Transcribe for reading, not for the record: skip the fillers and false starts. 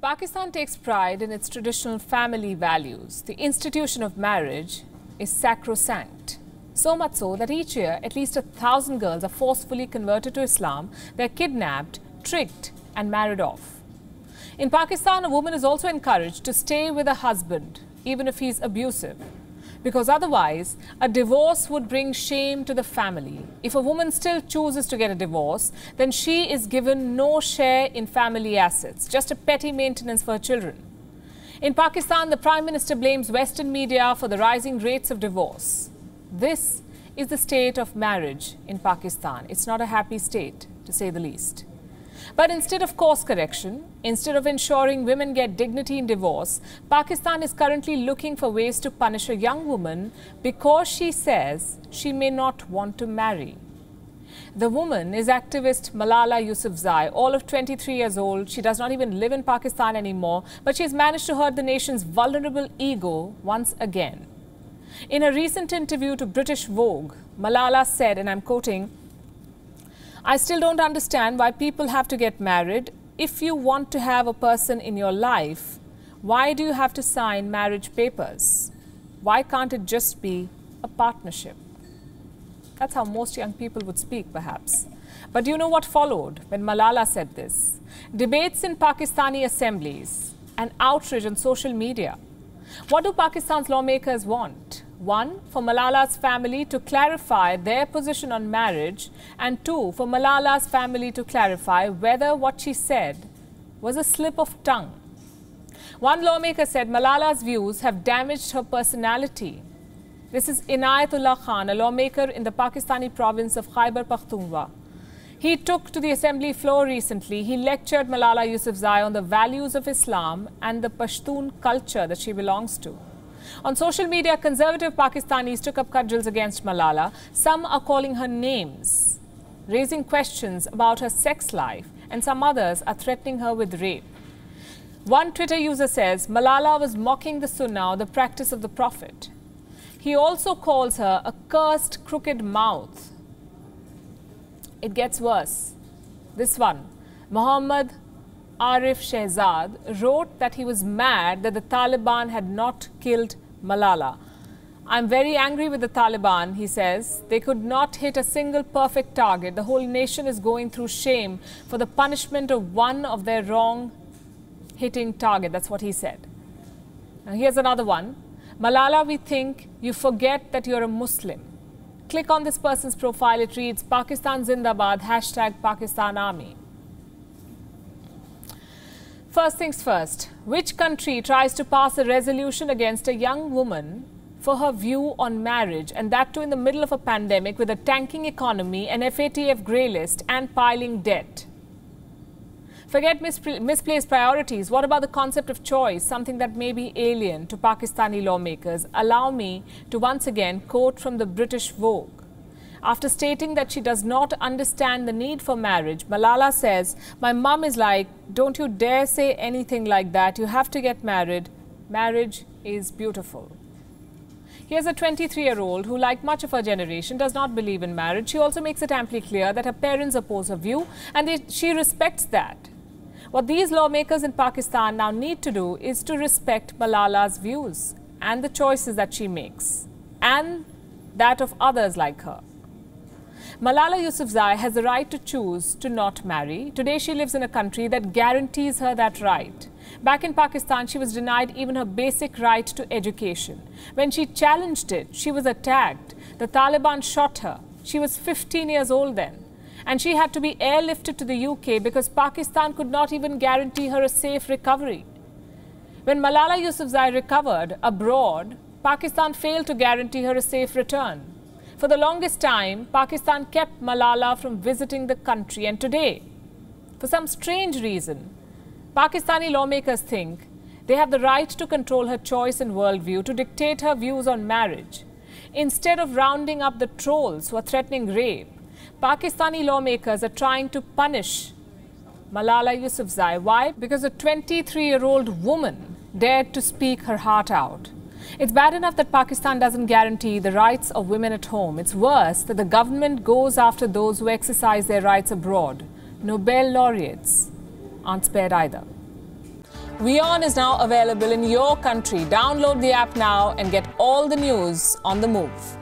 Pakistan takes pride in its traditional family values. The institution of marriage is sacrosanct. So much so that each year, at least 1,000 girls are forcefully converted to Islam. They're kidnapped, tricked and married off. In Pakistan, a woman is also encouraged to stay with a husband, even if he's abusive, because otherwise a divorce would bring shame to the family. If a woman still chooses to get a divorce, then she is given no share in family assets, just a petty maintenance for her children. In Pakistan, the Prime Minister blames Western media for the rising rates of divorce. This is the state of marriage in Pakistan. It's not a happy state, to say the least. But instead of course correction, instead of ensuring women get dignity in divorce, Pakistan is currently looking for ways to punish a young woman because she says she may not want to marry. The woman is activist Malala Yousafzai, all of 23 years old. She does not even live in Pakistan anymore, but she has managed to hurt the nation's vulnerable ego once again. In a recent interview to British Vogue, Malala said, and I'm quoting, "I still don't understand why people have to get married. If you want to have a person in your life, why do you have to sign marriage papers? Why can't it just be a partnership?" That's how most young people would speak, perhaps. But do you know what followed when Malala said this? Debates in Pakistani assemblies and outrage on social media. What do Pakistan's lawmakers want? One, for Malala's family to clarify their position on marriage, and two, for Malala's family to clarify whether what she said was a slip of tongue. One lawmaker said Malala's views have damaged her personality. This is Inayatullah Khan, a lawmaker in the Pakistani province of Khyber Pakhtunkhwa. He took to the assembly floor recently. He lectured Malala Yousafzai on the values of Islam and the Pashtun culture that she belongs to. On social media, conservative Pakistanis took up cudgels against Malala. Some are calling her names, raising questions about her sex life, and some others are threatening her with rape. One Twitter user says Malala was mocking the Sunnah, the practice of the Prophet. He also calls her a cursed, crooked mouth. It gets worse. This one, Muhammad Arif Shehzad, wrote that he was mad that the Taliban had not killed Malala. "I'm very angry with the Taliban," he says. "They could not hit a single perfect target. The whole nation is going through shame for the punishment of one of their wrong hitting target." That's what he said. Now here's another one. "Malala, we think you forget that you're a Muslim." Click on this person's profile. It reads, "Pakistan Zindabad, #Pakistan Army." First things first, which country tries to pass a resolution against a young woman for her view on marriage, and that too in the middle of a pandemic with a tanking economy, an FATF grey list and piling debt? Forget misplaced priorities. What about the concept of choice, something that may be alien to Pakistani lawmakers? Allow me to once again quote from the British Vogue. After stating that she does not understand the need for marriage, Malala says, "My mum is like, don't you dare say anything like that. You have to get married. Marriage is beautiful." Here's a 23-year-old who, like much of her generation, does not believe in marriage. She also makes it amply clear that her parents oppose her view, and she respects that. What these lawmakers in Pakistan now need to do is to respect Malala's views and the choices that she makes, and that of others like her. Malala Yousafzai has the right to choose to not marry. Today she lives in a country that guarantees her that right. Back in Pakistan, she was denied even her basic right to education. When she challenged it, she was attacked. The Taliban shot her. She was 15 years old then. And she had to be airlifted to the UK because Pakistan could not even guarantee her a safe recovery. When Malala Yousafzai recovered abroad, Pakistan failed to guarantee her a safe return. For the longest time, Pakistan kept Malala from visiting the country, and today, for some strange reason, Pakistani lawmakers think they have the right to control her choice and worldview, to dictate her views on marriage. Instead of rounding up the trolls who are threatening rape, Pakistani lawmakers are trying to punish Malala Yousafzai. Why? Because a 23-year-old woman dared to speak her heart out. It's bad enough that Pakistan doesn't guarantee the rights of women at home. It's worse that the government goes after those who exercise their rights abroad. Nobel laureates aren't spared either. WION is now available in your country. Download the app now and get all the news on the move.